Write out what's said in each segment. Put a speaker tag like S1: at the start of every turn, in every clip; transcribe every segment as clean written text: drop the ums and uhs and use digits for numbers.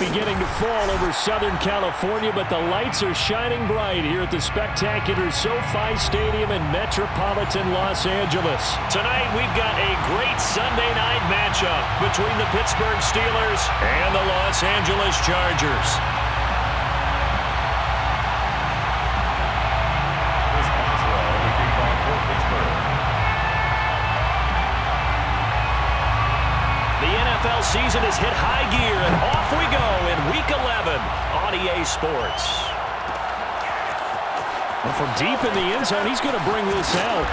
S1: beginning to fall over Southern California, but the lights are shining bright here at the spectacular SoFi Stadium in metropolitan Los Angeles. Tonight, we've got a great Sunday night matchup between the Pittsburgh Steelers and the Los Angeles Chargers. NFL season has hit high gear, and off we go in Week 11 on EA Sports. Well, from deep in the end zone, he's going to bring this out.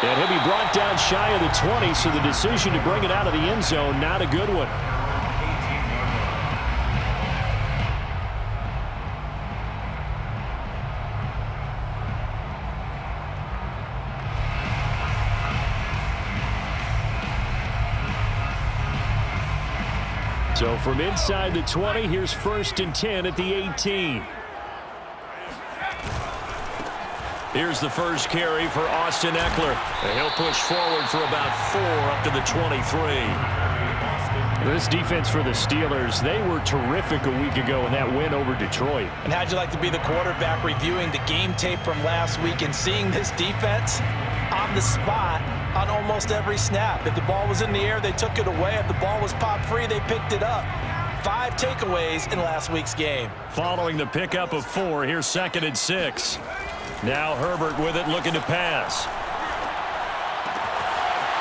S1: And he'll be brought down shy of the 20, so the decision to bring it out of the end zone, not a good one. So from inside the 20, here's 1st and 10 at the 18. Here's the first carry for Austin Eckler. And he'll push forward for about 4 up to the 23. This defense for the Steelers, they were terrific a week ago in that win over Detroit.
S2: And how'd you like to be the quarterback reviewing the game tape from last week and seeing this defense on the spot on almost every snap? If the ball was in the air, they took it away. If the ball was popped free, they picked it up. 5 takeaways in last week's game.
S1: Following the pickup of 4, here's 2nd and 6. Now Herbert with it, looking to pass.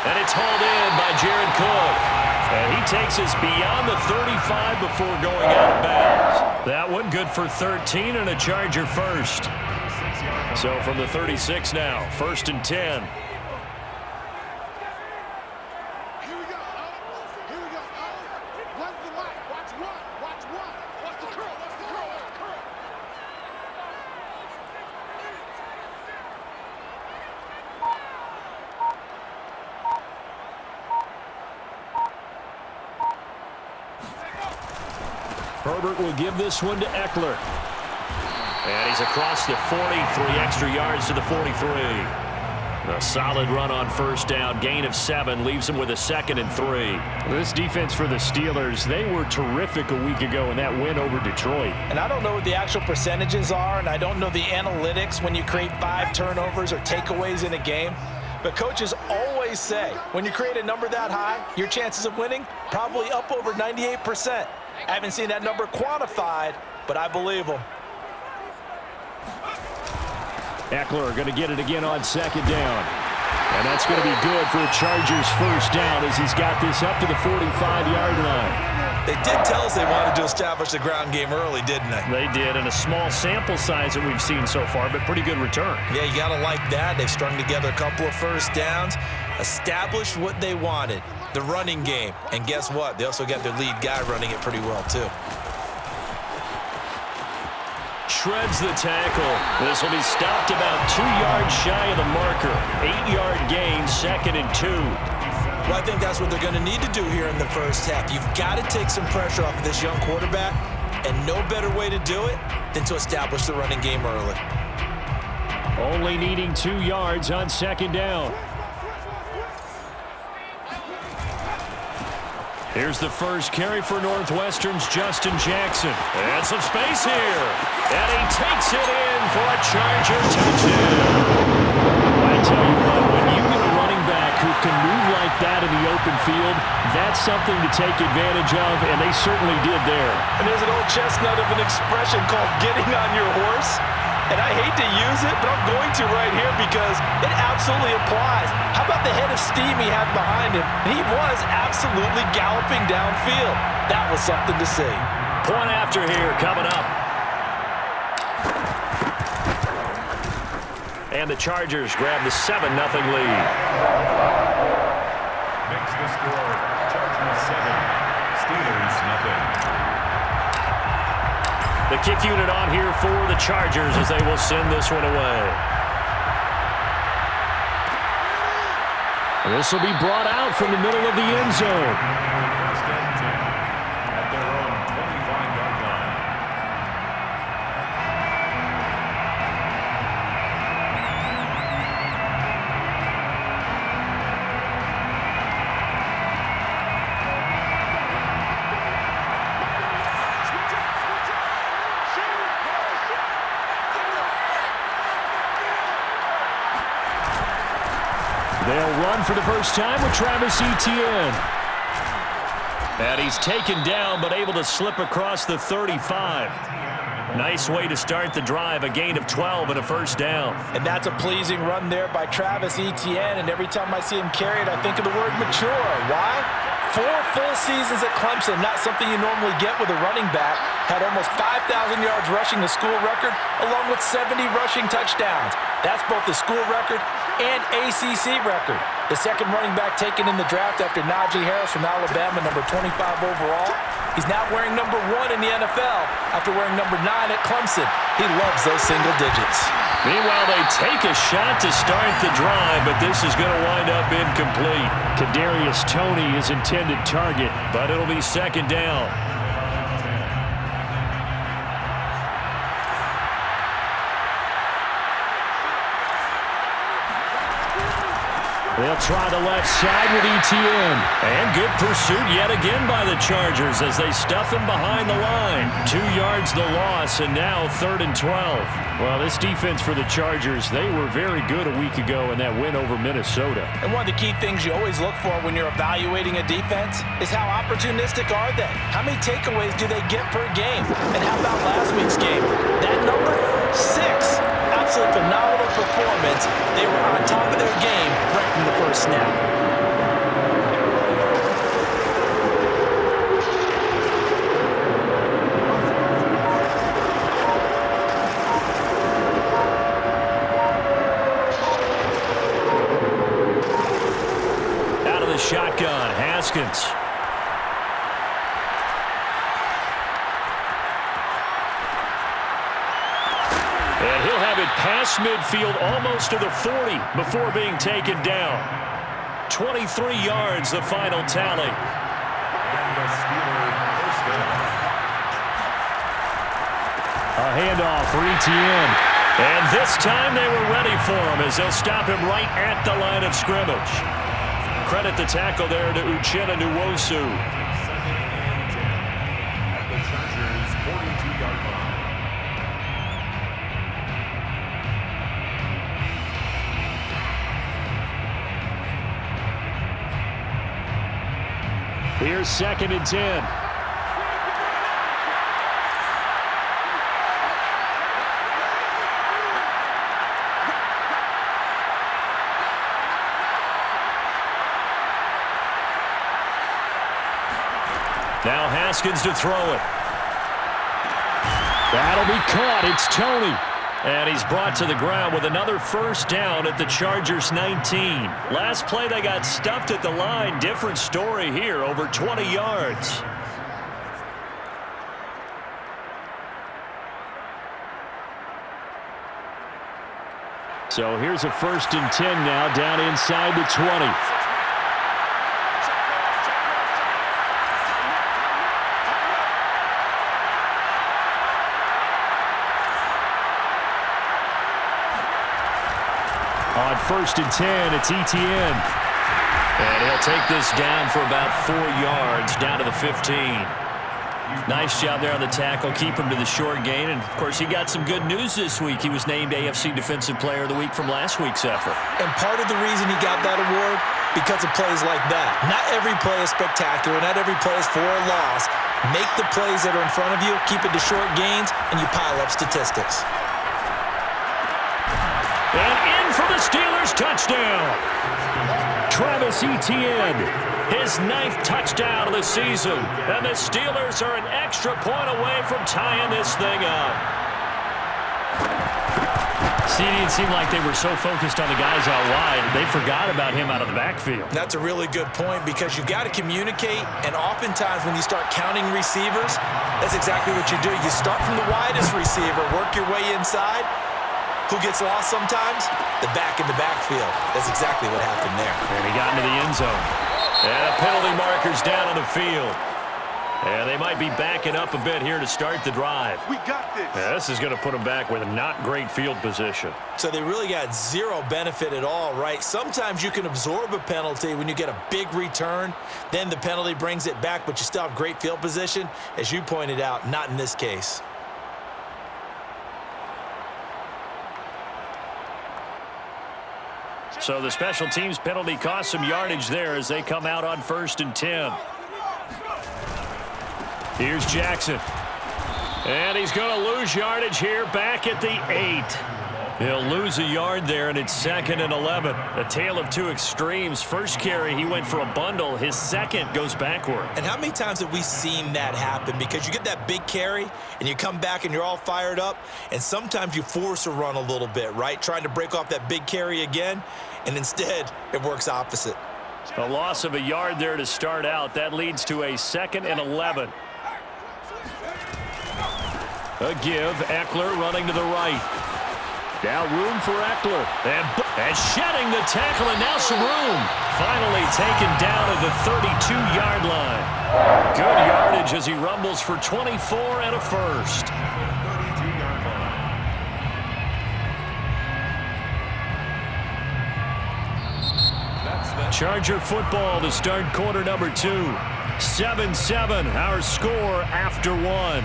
S1: And it's hauled in by Jared Cook. And he takes us beyond the 35 before going out of bounds. That one good for 13 and a Charger first. So from the 36 now, 1st and 10. Herbert will give this one to Eckler. And he's across the 40, 3 extra yards to the 43. A solid run on 1st down, gain of 7, leaves him with a 2nd and 3. This defense for the Steelers, they were terrific a week ago in that win over Detroit.
S2: And I don't know what the actual percentages are, and I don't know the analytics when you create 5 turnovers or takeaways in a game. But coaches always say, when you create a number that high, your chances of winning probably up over 98%. I haven't seen that number quantified, but I believe them.
S1: Eckler going to get it again on 2nd down. And that's going to be good for a Chargers 1st down as he's got this up to the 45-yard line.
S2: They did tell us they wanted to establish the ground game early, didn't they?
S1: They did, and a small sample size that we've seen so far, but pretty good return.
S2: Yeah, you got to like that. They've strung together a couple of 1st downs, established what they wanted, the running game. And guess what? They also got their lead guy running it pretty well, too.
S1: Shreds the tackle. This will be stopped about 2 yards shy of the marker. 8-yard gain, 2nd and 2.
S2: Well, I think that's what they're going to need to do here in the 1st half. You've got to take some pressure off of this young quarterback, and no better way to do it than to establish the running game early.
S1: Only needing 2 yards on 2nd down. Here's the first carry for Northwestern's Justin Jackson. And some space here. And he takes it in for a Charger touchdown. I tell you what, when you get a running back who can move like that in the open field, that's something to take advantage of, and they certainly did there.
S2: And there's an old chestnut of an expression called getting on your horse. And I hate to use it, but I'm going to right here because it absolutely applies. How about the head of steam he had behind him? He was absolutely galloping downfield. That was something to see.
S1: Point after here coming up. And the Chargers grab the 7-0 lead.
S3: Makes the score Chargers 7, Steelers 0.
S1: The kick unit on here for the Chargers as they will send this one away. This will be brought out from the middle of the end zone.
S3: 1st and 10 at their own 25-yard line.
S1: They'll run for the first time with Travis Etienne. And he's taken down, but able to slip across the 35. Nice way to start the drive, a gain of 12 and a first down.
S2: And that's a pleasing run there by Travis Etienne, and every time I see him carry it, I think of the word mature. Why? 4 full seasons at Clemson, not something you normally get with a running back. Had almost 5,000 yards rushing, the school record, along with 70 rushing touchdowns. That's both the school record and ACC record. The second running back taken in the draft after Najee Harris from Alabama, number 25 overall. He's now wearing number 1 in the NFL after wearing number 9 at Clemson. He loves those single digits.
S1: Meanwhile, they take a shot to start the drive, but this is going to wind up incomplete. Kadarius Toney is intended target, but it'll be second down. They'll try the left side with Etienne. And good pursuit yet again by the Chargers as they stuff him behind the line. 2 yards the loss, and now 3rd and 12. Well, this defense for the Chargers, they were very good a week ago in that win over Minnesota.
S2: And one of the key things you always look for when you're evaluating a defense is how opportunistic are they? How many takeaways do they get per game? And how about last week's game? That number, 6. Absolutely phenomenal performance. They were on top of their game right from the first snap.
S1: Out of the shotgun, Haskins. And he'll have it past midfield almost to the 40 before being taken down. 23 yards, the final tally.
S3: And the Steelers first down.
S1: A handoff for Etienne. And this time they were ready for him as they'll stop him right at the line of scrimmage. Credit the tackle there to Uchenna Nwosu.
S3: Second and 10 at the Chargers' 42-yard line.
S1: Here's 2nd and 10. Now Haskins to throw it. That'll be caught. It's Toney. And he's brought to the ground with another first down at the Chargers 19. Last play they got stuffed at the line. Different story here, over 20 yards. So here's a 1st and 10 now down inside the 20. On 1st and 10, it's Etienne. And he'll take this down for about 4 yards, down to the 15. Nice job there on the tackle. Keep him to the short gain. And, of course, he got some good news this week. He was named AFC Defensive Player of the Week from last week's effort.
S2: And part of the reason he got that award, because of plays like that. Not every play is spectacular. Not every play is for a loss. Make the plays that are in front of you, keep it to short gains, and you pile up statistics.
S1: And in for the Steelers touchdown. Travis Etienne, his 9th touchdown of the season. And the Steelers are an extra point away from tying this thing up. See, it didn't seem like they were so focused on the guys out wide, they forgot about him out of the backfield.
S2: That's a really good point because you got to communicate, and oftentimes when you start counting receivers, that's exactly what you do. You start from the widest receiver, work your way inside. Who gets lost sometimes? The back in the backfield. That's exactly what happened there.
S1: And he got into the end zone. And a penalty marker's down on the field. And they might be backing up a bit here to start the drive.
S4: We got this.
S1: Yeah, this is going to put them back with not great field position.
S2: So they really got zero benefit at all, right? Sometimes you can absorb a penalty when you get a big return. Then the penalty brings it back, but you still have great field position. As you pointed out, not in this case.
S1: So the special teams penalty cost some yardage there as they come out on 1st and 10. Here's Jackson. And he's going to lose yardage here back at the 8. He'll lose a yard there, and it's 2nd and 11. A tale of two extremes. First carry, he went for a bundle. His second goes backward.
S2: And how many times have we seen that happen? Because you get that big carry, and you come back, and you're all fired up, and sometimes you force a run a little bit, right? Trying to break off that big carry again, and instead, it works opposite.
S1: A loss of a yard there to start out. That leads to a 2nd and 11. A give. Eckler running to the right. Now room for Eckler. And shedding the tackle, and now some room. Finally taken down at the 32-yard line. Good yardage as he rumbles for 24 and a first. Charger football to start quarter number 2. 7-7, our score after 1.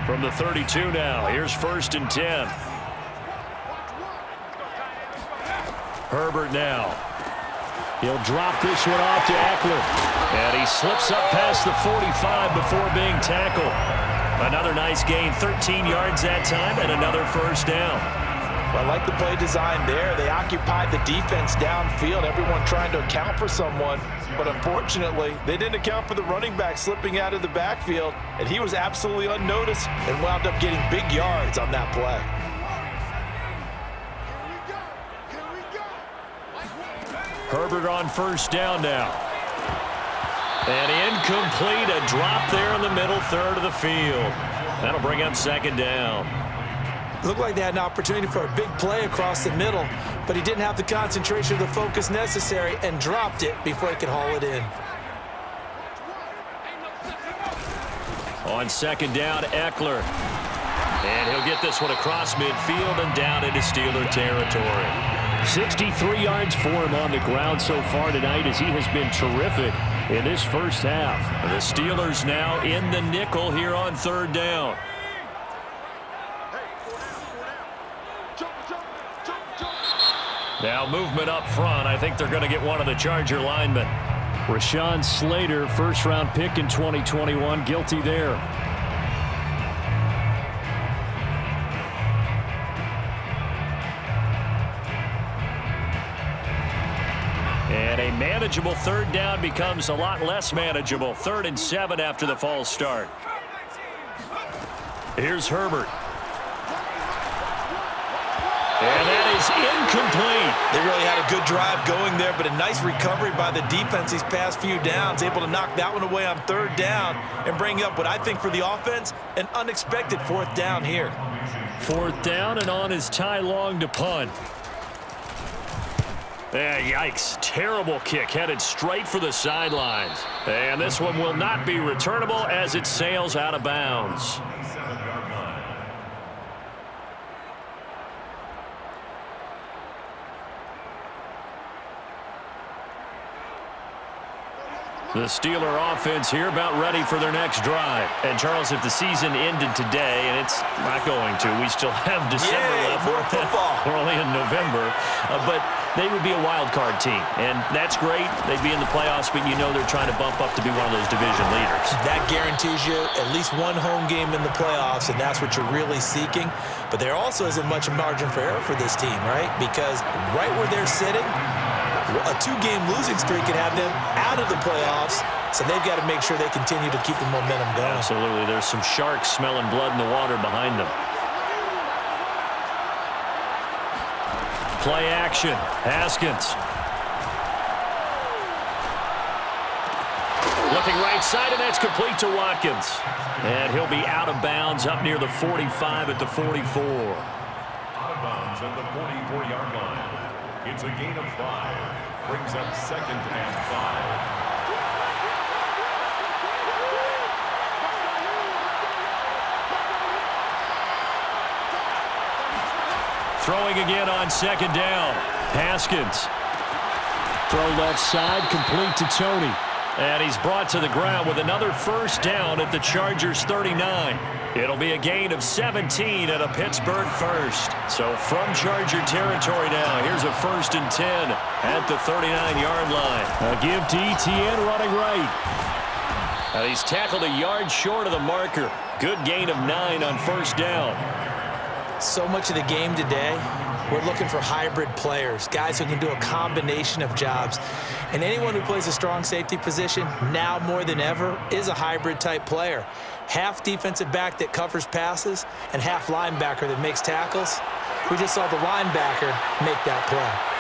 S1: From the 32 now, here's 1st and 10. Herbert now. He'll drop this one off to Eckler. And he slips up past the 45 before being tackled. Another nice gain, 13 yards that time, and another first down.
S2: Well, I like the play design there. They occupied the defense downfield, everyone trying to account for someone. But unfortunately, they didn't account for the running back slipping out of the backfield, and he was absolutely unnoticed and wound up getting big yards on that play.
S1: Herbert on first down now. And incomplete, a drop there in the middle third of the field. That'll bring up 2nd down.
S2: Looked like they had an opportunity for a big play across the middle, but he didn't have the concentration or the focus necessary and dropped it before he could haul it in.
S1: On 2nd down, Eckler. And he'll get this one across midfield and down into Steeler territory. 63 yards for him on the ground so far tonight as he has been terrific in this first half. The Steelers now in the nickel here on 3rd down. Now movement up front. I think they're going to get one of the Charger linemen. Rashawn Slater, 1st-round pick in 2021, guilty there. And a manageable 3rd down becomes a lot less manageable. 3rd and 7 after the false start. Here's Herbert. And that is incomplete.
S2: They really had a good drive going there, but a nice recovery by the defense these past few downs, able to knock that one away on 3rd down and bring up what I think for the offense, an unexpected 4th down here.
S1: 4th down, and on is Ty Long to punt. Yikes. Terrible kick headed straight for the sidelines. And this one will not be returnable as it sails out of bounds. The Steeler offense here about ready for their next drive. And, Charles, if the season ended today, and it's not going to, we still have December left.
S2: More football.
S1: We're only in November. But they would be a wild card team. And that's great. They'd be in the playoffs, but you know they're trying to bump up to be one of those division leaders. That
S2: guarantees you at least one home game in the playoffs, and that's what you're really seeking. But there also isn't much margin for error for this team, right? Because right where they're sitting, a 2-game losing streak could have them out of the playoffs, so they've got to make sure they continue to keep the momentum going.
S1: Absolutely. There's some sharks smelling blood in the water behind them. Play action. Haskins. Looking right side, and that's complete to Watkins. And he'll be out of bounds up near the 45 at the 44.
S3: Out of bounds at the 44-yard line. It's a gain of 5. Brings up 2nd and 5.
S1: Throwing again on second down. Haskins.
S4: Throw left side, complete to Tony.
S1: And he's brought to the ground with another first down at the Chargers' 39. It'll be a gain of 17 at a Pittsburgh first. So from Charger territory now, here's a 1st and 10 at the 39-yard line.
S4: A give to ETN running right.
S1: And he's tackled a yard short of the marker. Good gain of 9 on first down.
S2: So much of the game today, we're looking for hybrid players, guys who can do a combination of jobs. And anyone who plays a strong safety position, now more than ever, is a hybrid-type player. Half defensive back that covers passes and half linebacker that makes tackles. We just saw the linebacker make that play.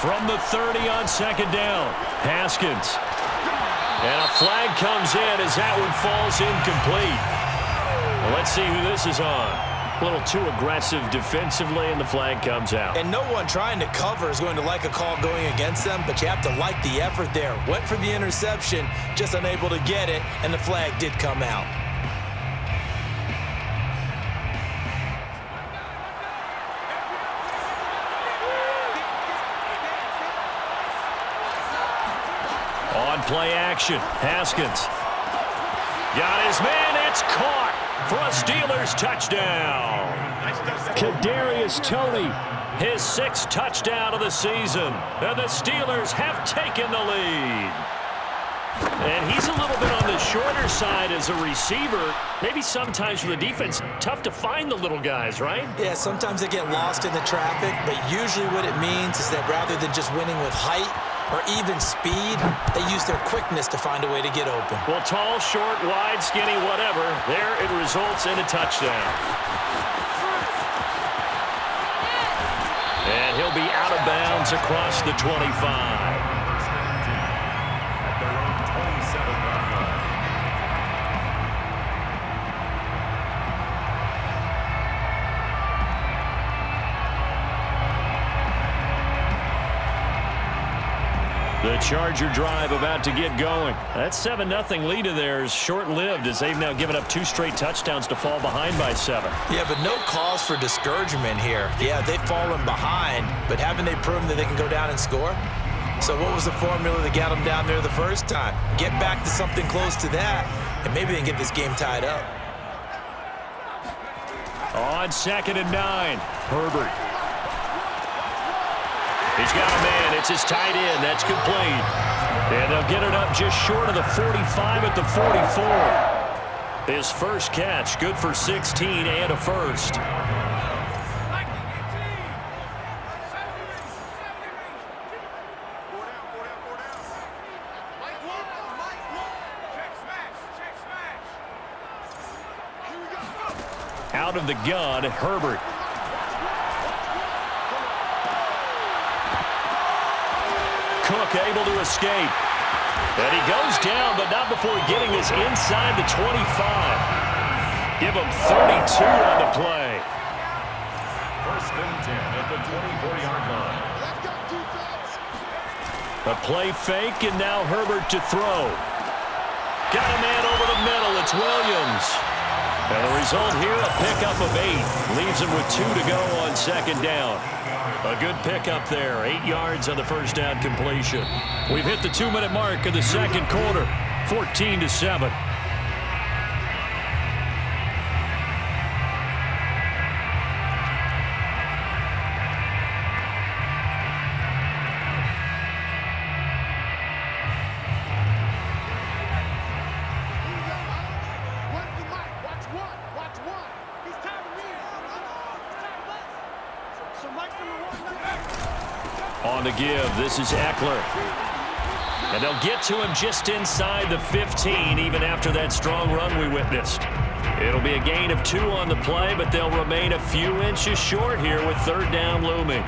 S1: From the 30 on second down, Haskins. And a flag comes in as that one falls incomplete. Well, let's see who this is on. A little too aggressive defensively, and the flag comes out.
S2: And no one trying to cover is going to like a call going against them, but you have to like the effort there. Went for the interception, just unable to get it, and the flag did come out.
S1: On play action, Haskins. Got his man, it's caught for a Steelers touchdown.
S4: Kadarius Toney.
S1: His 6th touchdown of the season, and the Steelers have taken the lead. And he's a little bit on the shorter side as a receiver. Maybe sometimes for the defense, tough to find the little guys, right?
S2: Yeah, sometimes they get lost in the traffic, but usually what it means is that rather than just winning with height or even speed, they use their quickness to find a way to get open.
S1: Well, tall, short, wide, skinny, whatever, there it results in a touchdown. And he'll be out of bounds across the 25. The Charger drive about to get going. That 7-0 lead of theirs short-lived as they've now given up 2 straight touchdowns to fall behind by 7.
S2: Yeah, but no cause for discouragement here. Yeah, they've fallen behind, but haven't they proven that they can go down and score? So what was the formula that got them down there the first time? Get back to something close to that, and maybe they can get this game tied up.
S1: On 2nd and 9, Herbert. He's got a man. It's his tight end. That's complete. And they'll get it up just short of the 45 at the 44. His first catch, good for 16 and a first. Out of the gun, Herbert. Cook able to escape. And he goes down, but not before getting this inside the 25. Give him 32 on the play.
S3: 1st and 10 at the 24-yard line.
S1: A play fake, and now Herbert to throw. Got a man over the middle. It's Williams. And the result here, a pickup of 8. Leaves him with 2 to go on 2nd down. A good pickup there. 8 yards on the first down completion. We've hit the 2-minute mark of the 2nd quarter. 14-7. On the give, this is Eckler. And they'll get to him just inside the 15, even after that strong run we witnessed. It'll be a gain of 2 on the play, but they'll remain a few inches short here with 3rd down looming.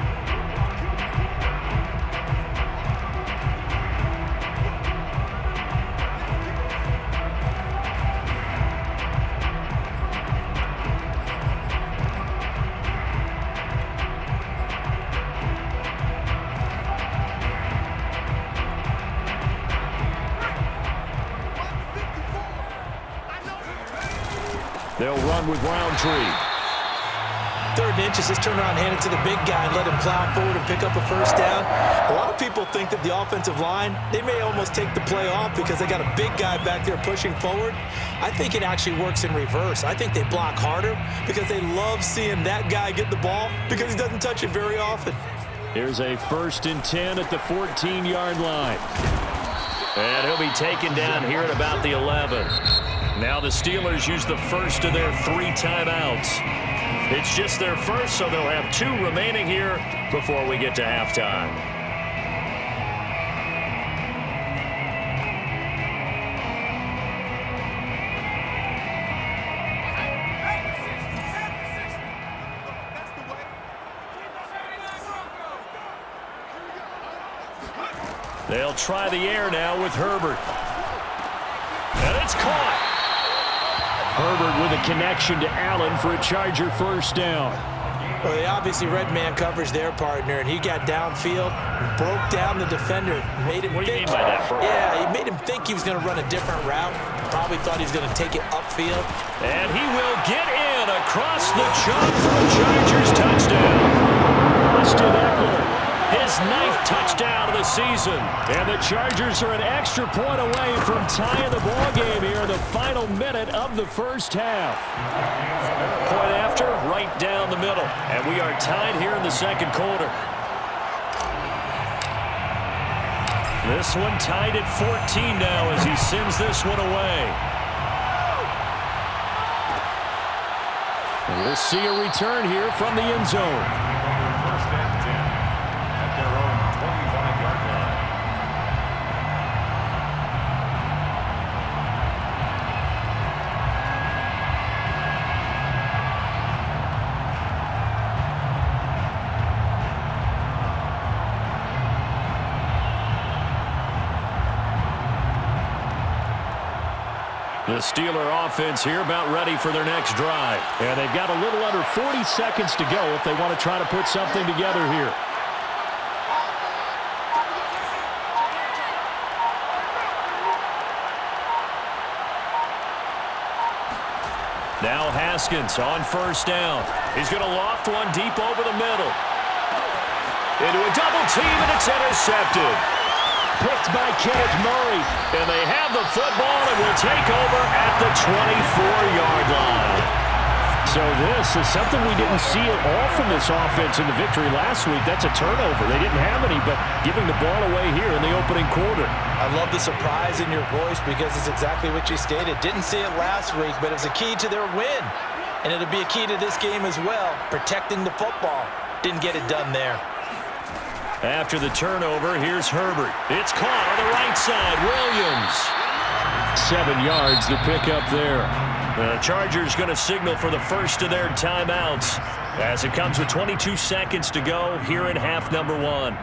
S4: They'll run with Roundtree.
S2: 3rd and inches, just turn around, hand it to the big guy, and let him plow forward and pick up a 1st down. A lot of people think that the offensive line, they may almost take the play off because they got a big guy back there pushing forward. I think it actually works in reverse. I think they block harder because they love seeing that guy get the ball because he doesn't touch it very often.
S4: Here's a 1st and 10 at the 14-yard line.
S1: And he'll be taken down here at about the 11. Now the Steelers use the first of their 3 timeouts. It's just their first, so they'll have 2 remaining here before we get to halftime. They'll try the air now with Herbert. And it's caught.
S4: Herbert with a connection to Allen for a Charger 1st down.
S2: Well, they obviously read man coverage their partner, and he got downfield, broke down the defender, made him
S1: What do you
S2: think.
S1: mean by that, bro?
S2: Yeah, he made him think he was going to run a different route. Probably thought he was going to take it upfield.
S1: And he will get in across the chalk for a Chargers touchdown.
S4: Austin Eckler.
S1: His 9th touchdown of the season.
S4: And the Chargers are an extra point away from tying the ball game here in the final minute of the 1st half.
S1: Point after, right down the middle. And we are tied here in the 2nd quarter. This one tied at 14 now as he sends this one away.
S4: And we'll see a return here from the end zone.
S3: 1st and 10 at their own 25-yard line.
S1: The Steeler offense here about ready for their next drive.
S4: And they've got a little under 40 seconds to go if they want to try to put something together here.
S1: Now Haskins on 1st down. He's going to loft one deep over the middle. Into a double team, and it's intercepted.
S4: Picked by Kenneth Murray.
S1: And they have the football and will take over at the 24-yard line.
S4: So this is something we didn't see at all from this offense in the victory last week. That's a turnover. They didn't have any, but giving the ball away here in the opening quarter.
S2: I love the surprise in your voice because it's exactly what you stated. Didn't see it last week, but it was a key to their win. And it'll be a key to this game as well, protecting the football. Didn't get it done there.
S1: After the turnover, here's Herbert. It's caught on the right side. Williams.
S4: 7 yards to pick up there.
S1: The Chargers going to signal for the first of their timeouts as it comes with 22 seconds to go here in half number 1.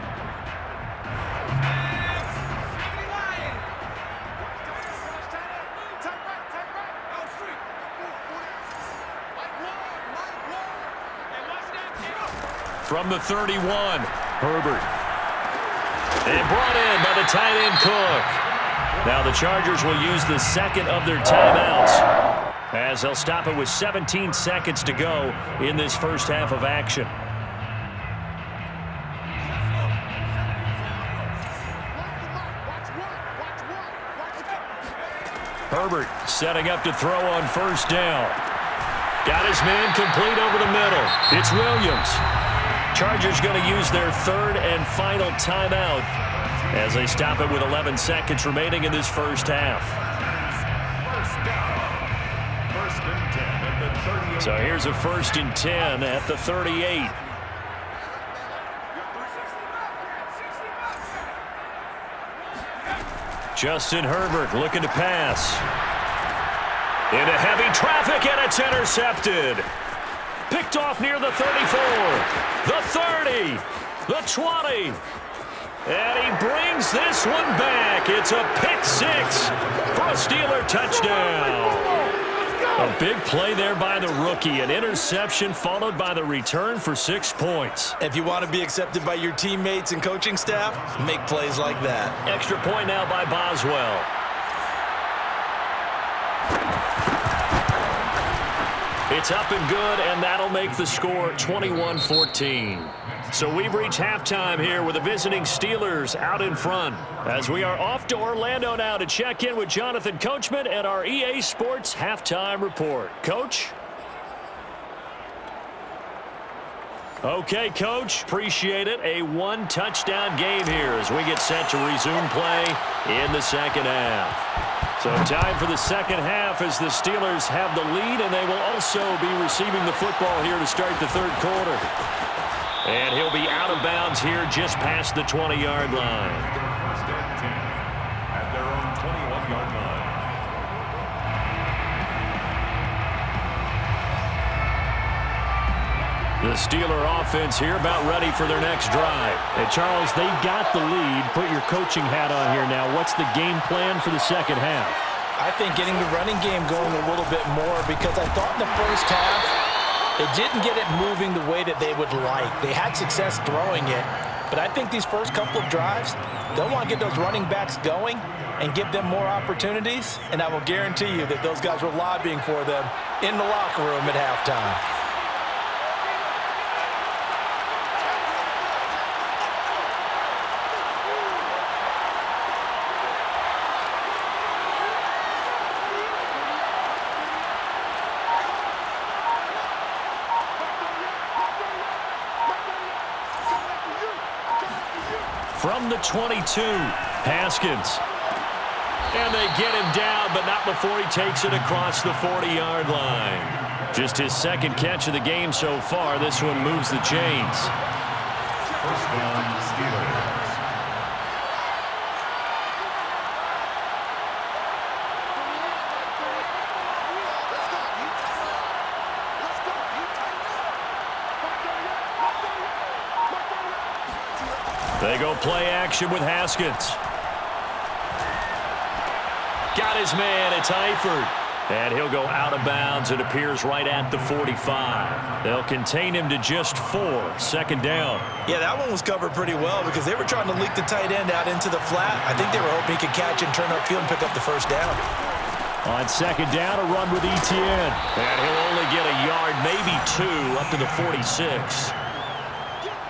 S1: From the 31, Herbert. And brought in by the tight end Cook. Now the Chargers will use the second of their timeouts as they'll stop it with 17 seconds to go in this first half of action. Herbert setting up to throw on 1st down. Got his man complete over the middle. It's Williams. Chargers going to use their 3rd and final timeout as they stop it with 11 seconds remaining in this first half.
S3: 1st and 10 at the 38.
S1: So here's a 1st and 10 at the 38. Justin Herbert looking to pass. Into heavy traffic, and it's intercepted. Picked off near the 34, the 30, the 20. And he brings this one back. It's a pick 6 for a Steeler touchdown. A big play there by the rookie. An interception followed by the return for 6 points.
S2: If you want to be accepted by your teammates and coaching staff, make plays like that.
S1: Extra point now by Boswell. It's up and good, and that'll make the score 21-14. So we've reached halftime here with the visiting Steelers out in front. As we are off to Orlando now to check in with Jonathan Coachman and our EA Sports Halftime Report. Coach? Okay, Coach. Appreciate it. A one-touchdown game here as we get set to resume play in the second half. So time for the second half as the Steelers have the lead, and they will also be receiving the football here to start the third quarter. And he'll be out of bounds here just past the 20-yard line.
S3: First and 10 at their own 21-yard line.
S1: The Steeler offense here about ready for their next drive.
S4: And Charles, they've got the lead. Put your coaching hat on here now. What's the game plan for the second half?
S2: I think getting the running game going a little bit more, because I thought in the first half they didn't get it moving the way that they would like. They had success throwing it, but I think these first couple of drives, they'll want to get those running backs going and give them more opportunities, and I will guarantee you that those guys were lobbying for them in the locker room at halftime.
S1: From the 22, Haskins. And they get him down, but not before he takes it across the 40-yard line. Just his second catch of the game so far. This one moves the chains.
S3: First down, Steelers.
S1: They go play action with Haskins. Got his man. It's Eifert. And he'll go out of bounds. It appears right at the 45. They'll contain him to just 4. Second down.
S2: Yeah, that one was covered pretty well because they were trying to leak the tight end out into the flat. I think they were hoping he could catch and turn upfield and pick up the first down.
S4: On second down, a run with Etienne.
S1: And he'll only get a yard, maybe 2, up to the 46.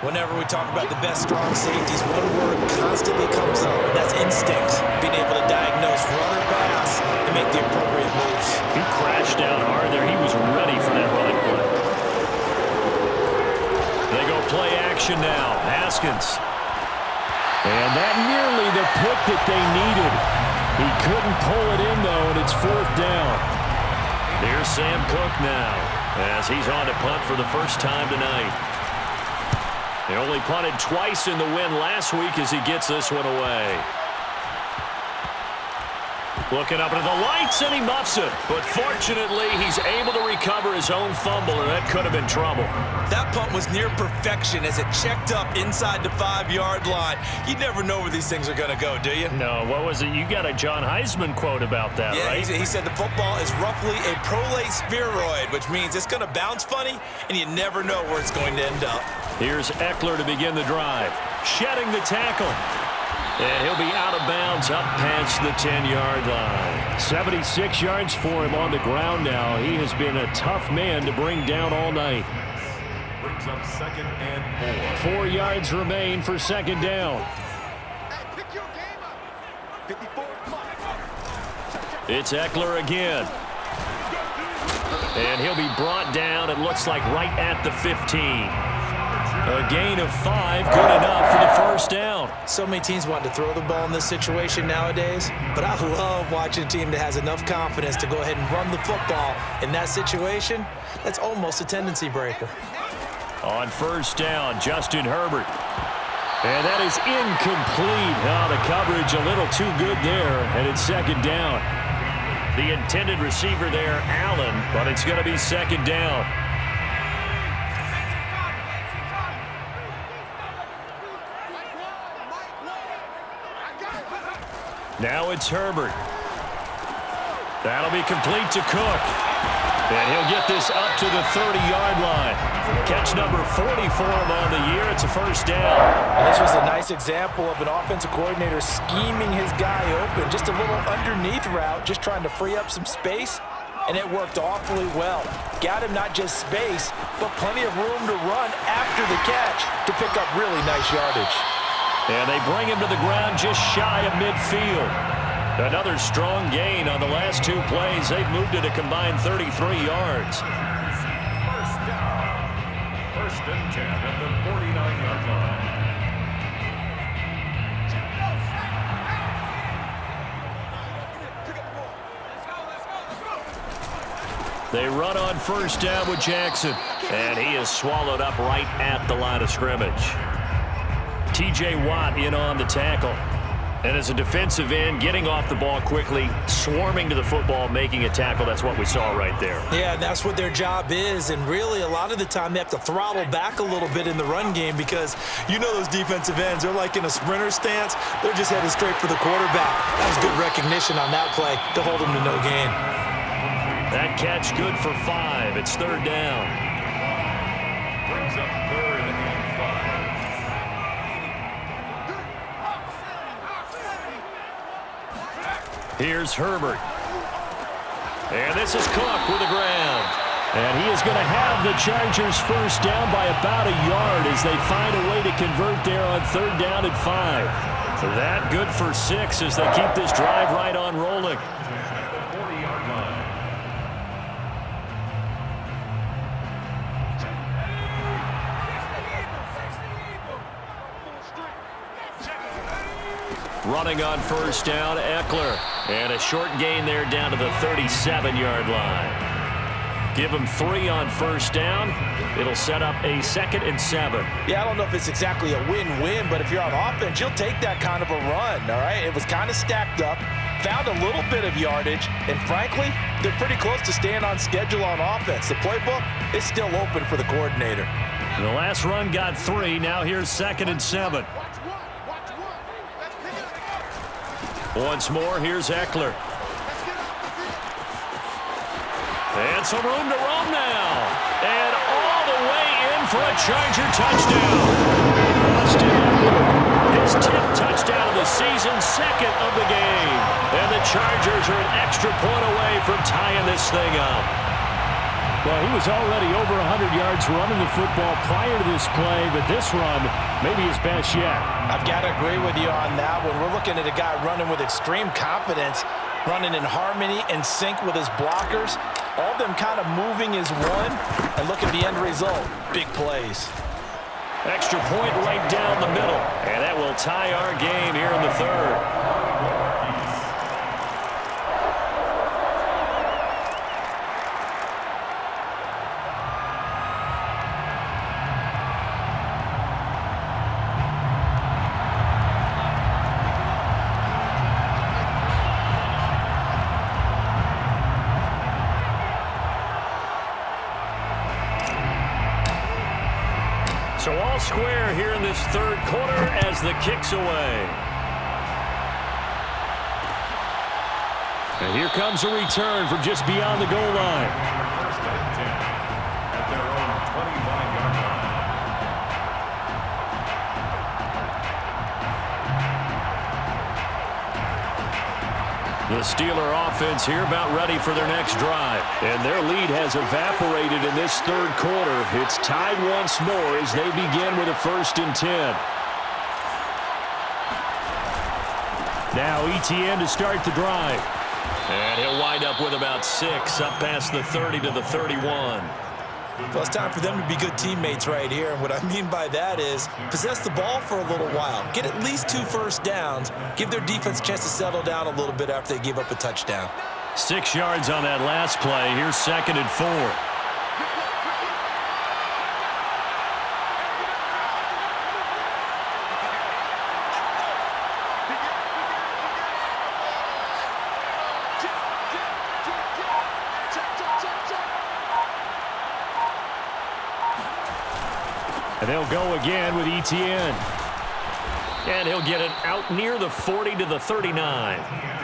S2: Whenever we talk about the best strong safeties, one word constantly comes up, and that's instinct. Being able to diagnose run or pass and make the appropriate moves.
S1: He crashed down hard there. He was ready for that running play. They go play action now. Haskins.
S4: And that nearly the pick that they needed. He couldn't pull it in, though, and it's fourth down.
S1: Here's Sam Cook now as he's on to punt for the first time tonight. He only punted twice in the win last week as he gets this one away. Looking up into the lights, and he muffs it. But fortunately, he's able to recover his own fumble, and that could have been trouble.
S2: That punt was near perfection as it checked up inside the 5-yard line. You never know where these things are going to go, do you?
S1: No, what was it? You got a John Heisman quote about that,
S2: yeah,
S1: right?
S2: He said the football is roughly a prolate spheroid, which means it's going to bounce funny, and you never know where it's going to end up.
S1: Here's Eckler to begin the drive. Shedding the tackle. And he'll be out of bounds up past the 10-yard line.
S4: 76 yards for him on the ground now. He has been a tough man to bring down all night.
S3: Brings up second and 4.
S4: 4 yards remain for second down.
S1: It's Eckler again. And he'll be brought down, it looks like, right at the 15. A gain of 5, good enough for the first down.
S2: So many teams want to throw the ball in this situation nowadays, but I love watching a team that has enough confidence to go ahead and run the football in that situation. That's almost a tendency breaker.
S1: On first down, Justin Herbert. And that is incomplete. Oh, the coverage a little too good there, and it's second down. The intended receiver there, Allen, but it's going to be second down. Now it's Herbert. That'll be complete to Cook. And he'll get this up to the 30-yard line. Catch number 40 for him on the year. It's a first down.
S2: And this was a nice example of an offensive coordinator scheming his guy open. Just a little underneath route, just trying to free up some space. and it worked awfully well. Got him not just space, but plenty of room to run after the catch to pick up really nice yardage.
S1: And they bring him to the ground just shy of midfield. Another strong gain on the last two plays. They've moved it a combined 33 yards.
S3: First down. First and 10 at the 49-yard line.
S1: They run on first down with Jackson. And he is swallowed up right at the line of scrimmage. T.J. Watt in on the tackle. And as a defensive end, getting off the ball quickly, swarming to the football, making a tackle. That's what we saw right there.
S2: Yeah, and that's what their job is. And really, a lot of the time, they have to throttle back a little bit in the run game because you know those defensive ends, they're like in a sprinter stance. They're just headed straight for the quarterback. That was good recognition on that play to hold him to no gain.
S1: That catch good for 5. It's third down.
S3: Brings up third and 5.
S1: Here's Herbert. And this is Cook with the ground. And he is going to have the Chargers first down by about a yard as they find a way to convert there on third down and 5. That good for 6 as they keep this drive right on rolling.
S3: At the 40-yard line.
S1: Running on first down, Eckler. And a short gain there down to the 37-yard line. Give him 3 on first down. It'll set up a 2nd and 7.
S2: Yeah, I don't know if it's exactly a win-win, but if you're on offense, you'll take that kind of a run, all right? It was kind of stacked up, found a little bit of yardage, and frankly, they're pretty close to staying on schedule on offense. The playbook is still open for the coordinator.
S1: And the last run got 3. Now here's 2nd and 7. Once more, here's Eckler. And some room to roam now. And all the way in for a Charger touchdown. Austin Eckler, his 10th touchdown of the season, 2nd of the game. And the Chargers are an extra point away from tying this thing up.
S4: Well, he was already over 100 yards running the football prior to this play, but this run may be his best yet.
S2: I've got to agree with you on that one. We're looking at a guy running with extreme confidence, running in harmony and sync with his blockers, all of them kind of moving as one, and look at the end result. Big plays.
S1: Extra point right down the middle, and that will tie our game here in the third. So all square here in this third quarter as the kick's away. And here comes a return from just beyond the goal line.
S3: First and 10 at their own 25-yard line.
S1: The Steeler offense here about ready for their next drive. And their lead has evaporated in this third quarter. It's tied once more as they begin with a 1st and 10.
S4: Now ETN to start the drive.
S1: And he'll wind up with about 6 up past the 30 to the 31.
S2: Well, it's time for them to be good teammates right here. And what I mean by that is possess the ball for a little while. Get at least 2 first downs. Give their defense a chance to settle down a little bit after they give up a touchdown.
S1: 6 yards on that last play. Here's 2nd and 4.
S4: And they'll go again with ETN.
S1: And he'll get it out near the 40 to the 39.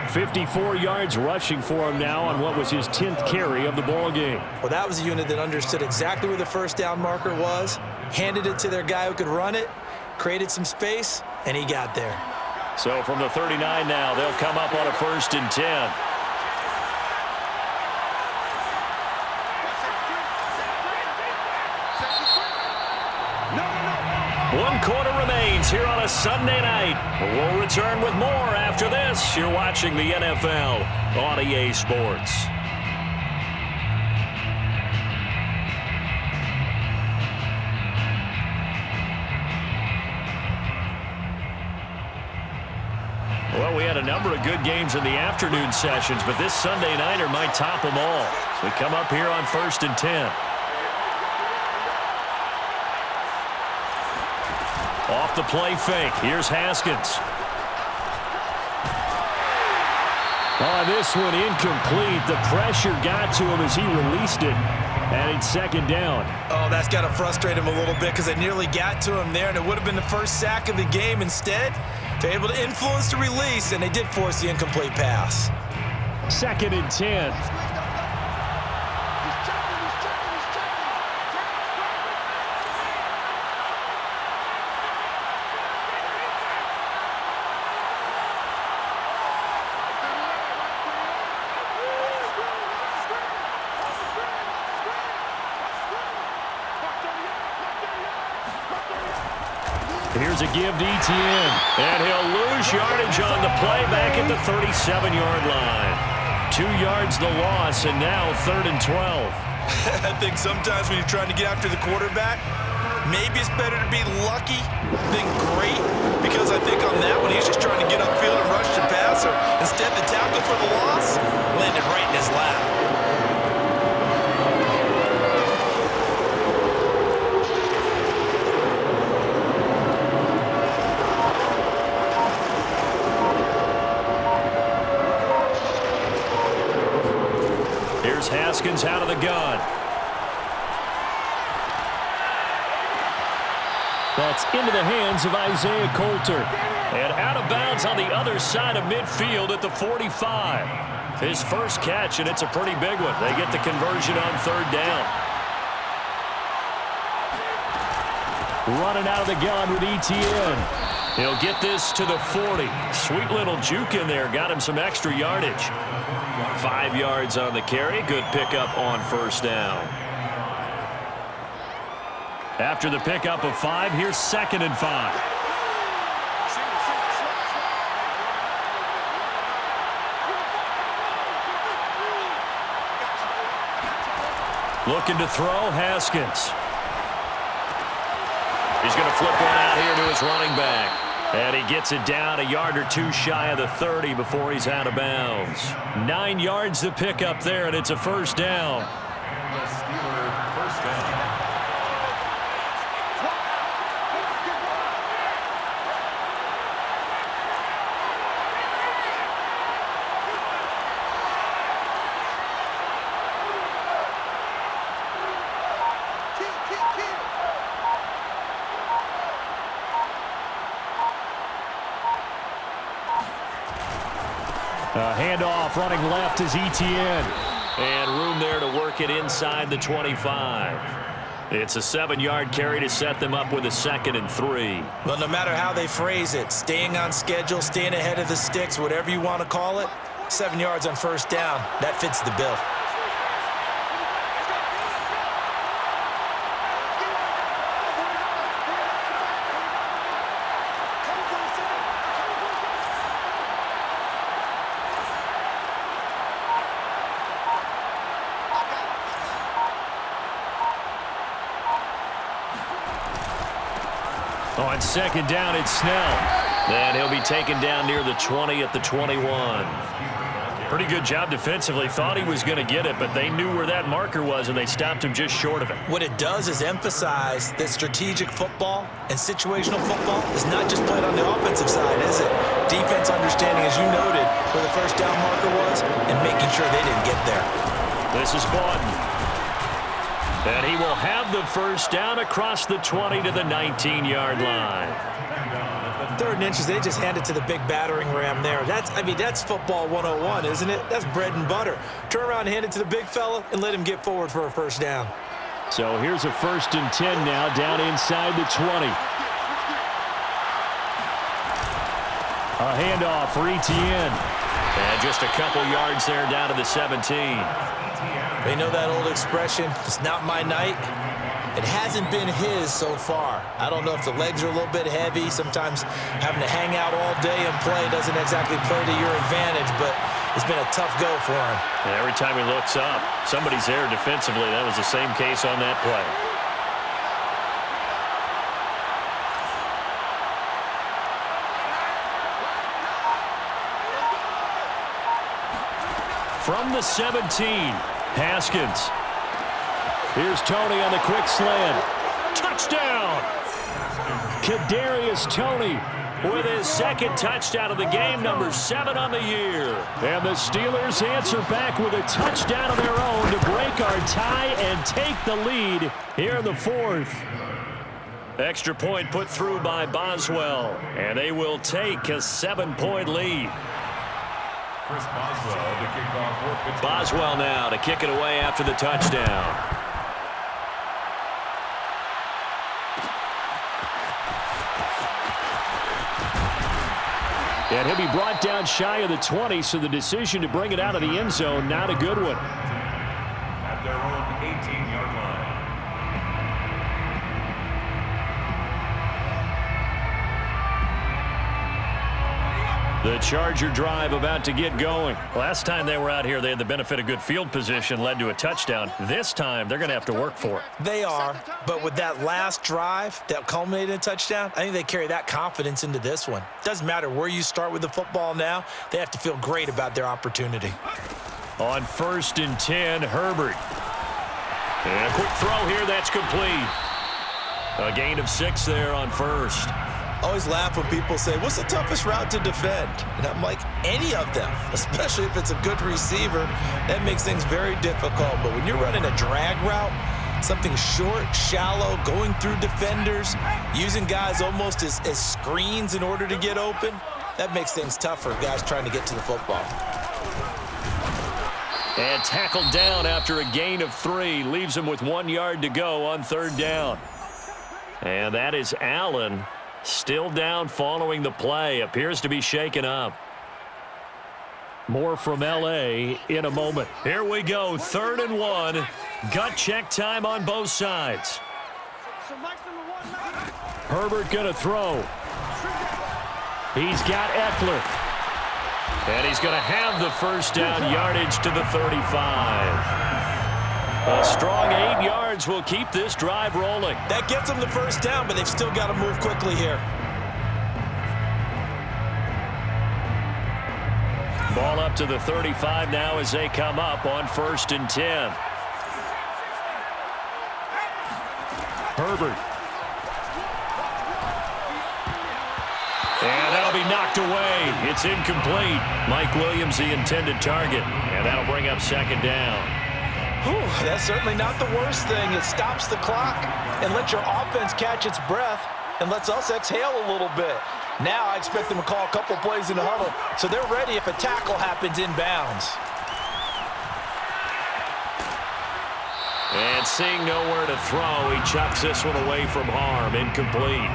S4: 54 yards rushing for him now on what was his 10th carry of the ball game.
S2: Well, that was a unit that understood exactly where the first down marker was, handed it to their guy who could run it, created some space, and he got there.
S1: So from the 39 now, they'll come up on a 1st and 10. One quarter remains here on a Sunday night. We'll return with more after this. You're watching the NFL on EA Sports. Well, we had a number of good games in the afternoon sessions, but this Sunday nighter might top them all. So we come up here on 1st and 10. Off the play fake. Here's Haskins. Oh, this one incomplete. The pressure got to him as he released it. And it's 2nd down.
S2: Oh, that's got to frustrate him a little bit because they nearly got to him there, and it would have been the first sack of the game. Instead, they're able to influence the release, and they did force the incomplete pass.
S4: 2nd and 10. Here's a give to Etienne. And he'll lose yardage on the play back at the 37-yard line. 2 yards the loss, and now 3rd and 12.
S2: I think sometimes when you're trying to get after the quarterback, maybe it's better to be lucky than great, because I think on that one, he's just trying to get upfield and rush the passer. Instead, the tackle for the loss landed right in his lap.
S1: Here's Haskins out of the gun.
S4: That's into the hands of Isaiah Coulter.
S1: And out of bounds on the other side of midfield at the 45. His first catch, and it's a pretty big one. They get the conversion on 3rd down.
S4: Running out of the gun with Etienne.
S1: He'll get this to the 40. Sweet little juke in there. Got him some extra yardage. 5 yards on the carry. Good pickup on 1st down.
S4: After the pickup of 5, here's 2nd and 5.
S1: Looking to throw, Haskins. He's going to flip one out here to his running back. And he gets it down a yard or 2 shy of the 30 before he's out of bounds.
S4: 9 yards to pick up there, and it's a 1st down.
S3: And the Steeler 1st down.
S4: A handoff running left is Etienne.
S1: And room there to work it inside the 25. It's a 7-yard carry to set them up with a 2nd and 3.
S2: Well, no matter how they phrase it, staying on schedule, staying ahead of the sticks, whatever you want to call it, 7 yards on 1st down, that fits the bill.
S4: On 2nd down, it's Snell.
S1: And he'll be taken down near the 20 at the 21.
S4: Pretty good job defensively. Thought he was going to get it, but they knew where that marker was, and they stopped him just short of it.
S2: What it does is emphasize that strategic football and situational football is not just played on the offensive side, is it? Defense understanding, as you noted, where the 1st down marker was and making sure they didn't get there.
S1: This is Bawden. And he will have the 1st down across the 20 to the 19-yard line.
S2: 3rd and inches, they just hand it to the big battering ram there. That's football 101, isn't it? That's bread and butter. Turn around and hand it to the big fella and let him get forward for a 1st down.
S4: So here's a 1st and 10 now, down inside the 20. A handoff for Etienne.
S1: And just a couple yards there down to the 17.
S2: They know that old expression, it's not my night. It hasn't been his so far. I don't know if the legs are a little bit heavy. Sometimes having to hang out all day and play doesn't exactly play to your advantage, but it's been a tough go for him.
S1: And every time he looks up, somebody's there defensively. That was the same case on that play. From the 17, Haskins. Here's Tony on the quick slant. Touchdown! Kadarius Toney with his second touchdown of the game, number 7 on the year.
S4: And the Steelers answer back with a touchdown of their own to break our tie and take the lead here in the 4th.
S1: Extra point put through by Boswell, and they will take a 7-point lead.
S3: Chris Boswell to kick off for Pittsburgh.
S1: Boswell now to kick it away after the touchdown.
S4: And he'll be brought down shy of the 20, so the decision to bring it out of the end zone, not a good one.
S3: At their own 18-yard line.
S1: The Charger drive about to get going. Last time they were out here, they had the benefit of good field position, led to a touchdown. This time, they're going to have to work for it.
S2: They are, but with that last drive that culminated in a touchdown, I think they carry that confidence into this one. Doesn't matter where you start with the football now, they have to feel great about their opportunity.
S1: On 1st and 10, Herbert. And a quick throw here, that's complete. A gain of 6 there on 1st.
S2: Always laugh when people say, what's the toughest route to defend? And I'm like, any of them, especially if it's a good receiver. That makes things very difficult. But when you're running a drag route, something short, shallow, going through defenders, using guys almost as screens in order to get open, that makes things tougher, guys trying to get to the football.
S1: And tackled down after a gain of 3. Leaves him with 1 yard to go on 3rd down. And that is Allen. Still down following the play. Appears to be shaken up.
S4: More from L.A. in a moment.
S1: Here we go. 3rd and 1. Gut check time on both sides.
S4: Herbert going to throw. He's got Eckler.
S1: And he's going to have the first down, yardage to the 35. A strong 8 yards will keep this drive rolling.
S2: That gets them the first down, but they've still got to move quickly here.
S1: Ball up to the 35 now as they come up on 1st and 10.
S4: Herbert.
S1: And that'll be knocked away. It's incomplete. Mike Williams, the intended target. And that'll bring up 2nd down.
S2: Whew, that's certainly not the worst thing. It stops the clock and lets your offense catch its breath and lets us exhale a little bit. Now I expect them to call a couple plays in the huddle, so they're ready if a tackle happens inbounds.
S1: And seeing nowhere to throw, he chucks this one away from harm. Incomplete.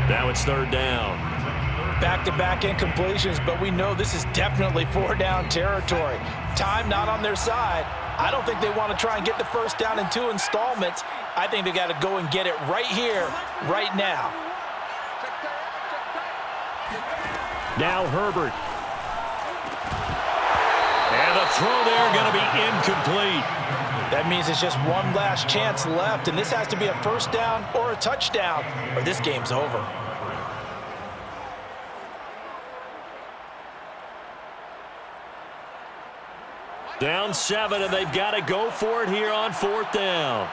S1: Now it's 3rd down.
S2: Back-to-back incompletions, but we know this is definitely 4-down territory. Time not on their side. I don't think they want to try and get the first down in 2 installments. I think they got to go and get it right here, right now.
S4: Now Herbert.
S1: And the throw there going to be incomplete.
S2: That means it's just one last chance left, and this has to be a first down or a touchdown, or this game's over.
S1: Down 7, and they've got to go for it here on 4th down.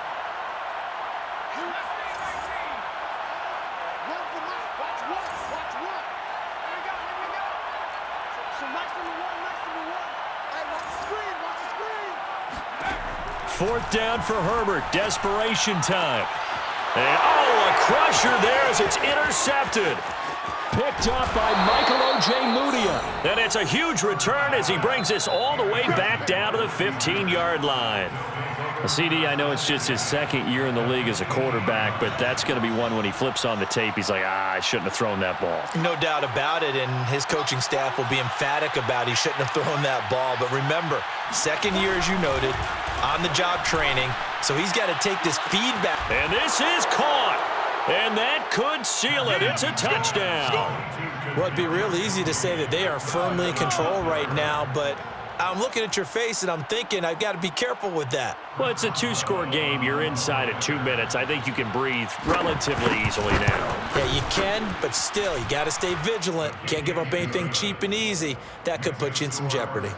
S1: Fourth down for Herbert. Desperation time. And, a crusher there as it's intercepted.
S4: Picked up by Michael O.J. Mudia.
S1: And it's a huge return as he brings this all the way back down to the 15-yard line.
S4: CD, I know it's just his second year in the league as a quarterback, but that's going to be one when he flips on the tape, he's like, I shouldn't have thrown that ball.
S2: No doubt about it, and his coaching staff will be emphatic about he shouldn't have thrown that ball. But remember, second year, as you noted, on-the-job training, so he's got to take this feedback.
S1: And this is caught, and that could seal it. It's a touchdown.
S2: Well, it'd be real easy to say that they are firmly in control right now, but I'm looking at your face, and I'm thinking I've got to be careful with that.
S1: Well, it's a two-score game. You're inside at 2 minutes. I think you can breathe relatively easily now.
S2: Yeah, you can, but still, you got to stay vigilant. Can't give up anything cheap and easy. That could put you in some jeopardy.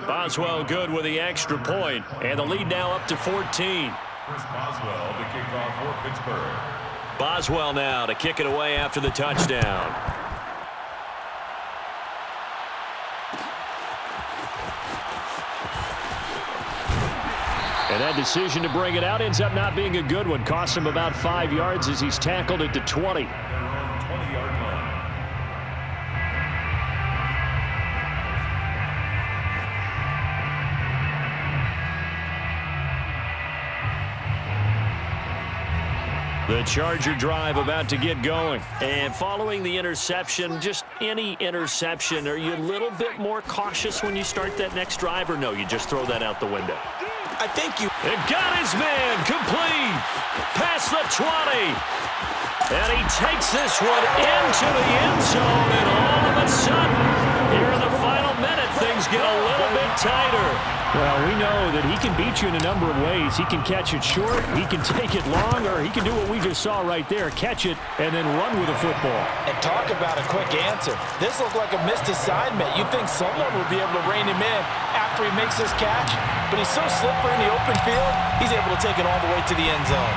S1: Boswell good with the extra point, and the lead now up to 14.
S3: Chris Boswell to kick off for Pittsburgh.
S1: Boswell now to kick it away after the touchdown.
S4: And that decision to bring it out ends up not being a good one. Costs him about 5 yards as he's tackled at the 20.
S3: They're on 20-yard line.
S1: The Charger drive about to get going. And following the interception, just any interception, are you a little bit more cautious when you start that next drive, or no, you just throw that out the window?
S2: I think you...
S1: It got his man complete past the 20. And he takes this one into the end zone, and all of a sudden, here in the final minute, things get a little bit tighter.
S4: Well, we know that he can beat you in a number of ways. He can catch it short, he can take it long, or he can do what we just saw right there, catch it and then run with the football.
S2: And talk about a quick answer. This looked like a missed assignment. You'd think someone would be able to rein him in after he makes this catch, but he's so slippery in the open field, he's able to take it all the way to the end zone.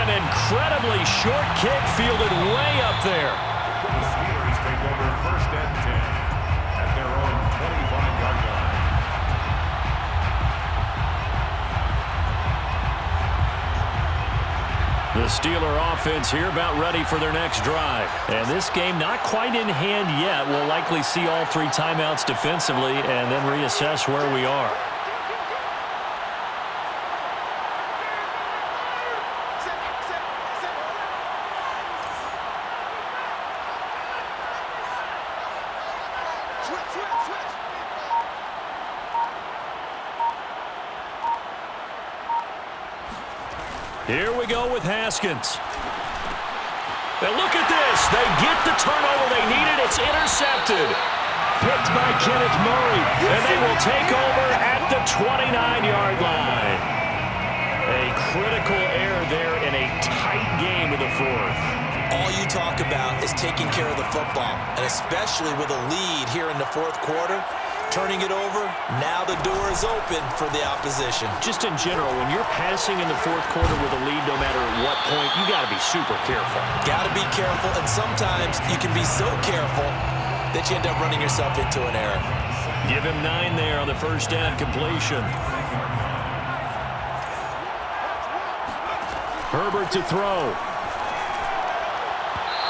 S1: An incredibly short kick fielded way up there.
S3: The Steelers take over first and 10 at their own 25-yard line.
S1: The Steeler offense here about ready for their next drive.
S4: And this game not quite in hand yet. We'll likely see all 3 timeouts defensively and then reassess where we are.
S1: Here we go with Haskins. Now look at this. They get the turnover they needed. It's intercepted. Picked by Kenneth Murray. And they will take over at the 29-yard line. A critical error there in a tight game of the fourth.
S2: All you talk about is taking care of the football, and especially with a lead here in the fourth quarter. Turning it over, now the door is open for the opposition.
S1: Just in general, when you're passing in the fourth quarter with a lead, no matter at what point, you got to be super careful.
S2: Got to be careful, and sometimes you can be so careful that you end up running yourself into an error.
S1: Give him 9 there on the first down completion.
S4: Herbert to throw.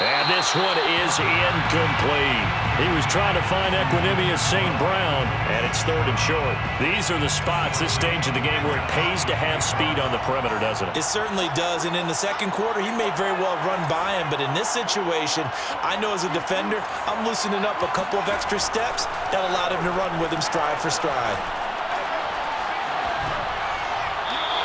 S1: And this one is incomplete. He was trying to find Equanimous St. Brown, and it's 3rd and short. These are the spots, this stage of the game, where it pays to have speed on the perimeter, doesn't it?
S2: It certainly does, and in the second quarter, he may very well run by him, but in this situation, I know as a defender, I'm loosening up a couple of extra steps that allowed him to run with him stride for stride.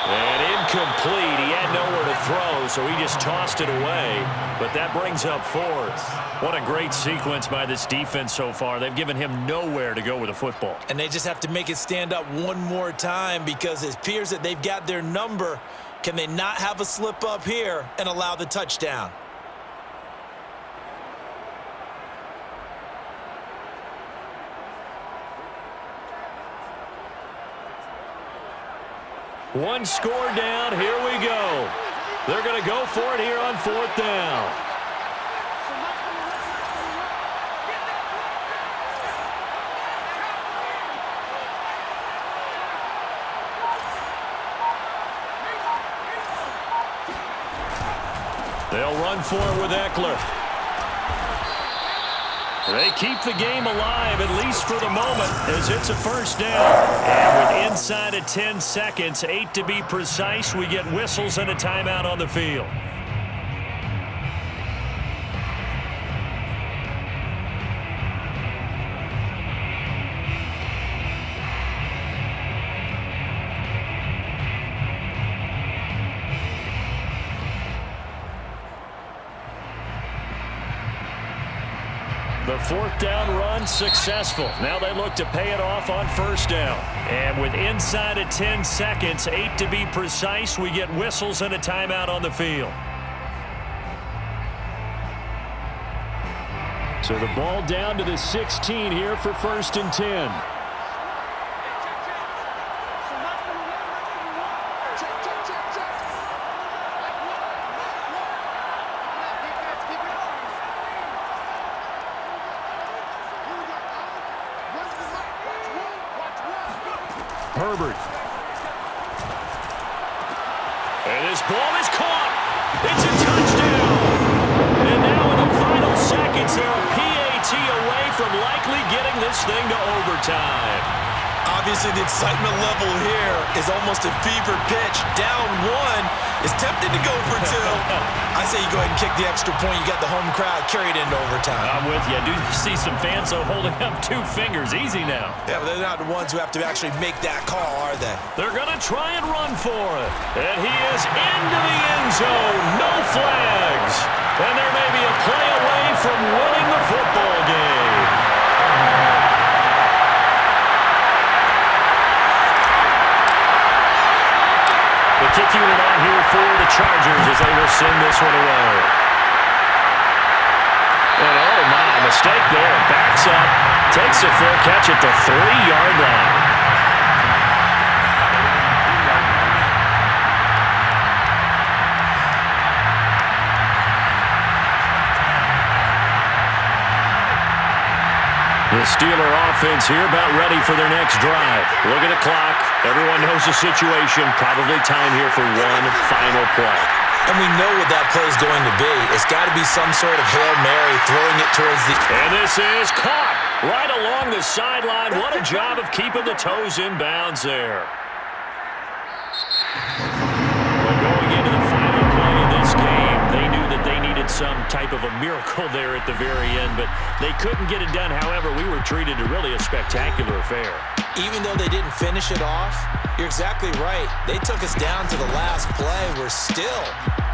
S1: And incomplete. He had nowhere to throw, so he just tossed it away. But that brings up 4th. What a great sequence by this defense so far. They've given him nowhere to go with the football.
S2: And they just have to make it stand up one more time because it appears that they've got their number. Can they not have a slip up here and allow the touchdown?
S1: One score down. Here we go. They're going to go for it here on 4th down. They'll run for it with Eckler. They keep the game alive, at least for the moment, as it's a first down. And with inside of 10 seconds, 8 to be precise, we get whistles and a timeout on the field. The fourth down run successful. Now they look to pay it off on first down. And with inside of 10 seconds, 8 to be precise, we get whistles and a timeout on the field.
S4: So the ball down to the 16 here for 1st and 10. Herbert.
S1: And this ball is caught. It's a touchdown. And now in the final seconds, they're a PAT away from likely getting this thing to overtime.
S2: Obviously, the excitement level here is almost a fever pitch. Down one, is tempted to go for two. I say you go ahead and kick the extra point. You got the home crowd carried into overtime.
S1: I'm with you. I do see some fans holding up 2 fingers. Easy now.
S2: Yeah, but they're not the ones who have to actually make that call, are they?
S1: They're going to try and run for it. And he is into the end zone. No flags. And there may be a play away from winning the football game. The kick unit on here for the Chargers as they will send this one away. And oh my, mistake there. Backs up, takes a fair catch at the 3-yard line. The Steeler offense here about ready for their next drive. Look at the clock. Everyone knows the situation. Probably time here for one final play.
S2: And we know what that play is going to be. It's got to be some sort of Hail Mary, throwing it towards the...
S1: And this is caught right along the sideline. What a job of keeping the toes in bounds there. Well, going into the final play of this game, they knew that they needed some type of a miracle there at the very end, but they couldn't get it done. However, we were treated to really a spectacular affair.
S2: Even though they didn't finish it off, you're exactly right. They took us down to the last play.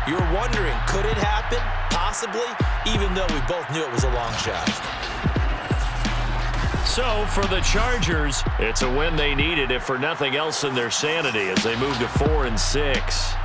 S2: You were wondering, could it happen? Possibly, even though we both knew it was a long shot.
S1: So, for the Chargers, it's a win they needed, if for nothing else in their sanity, as they move to 4-6.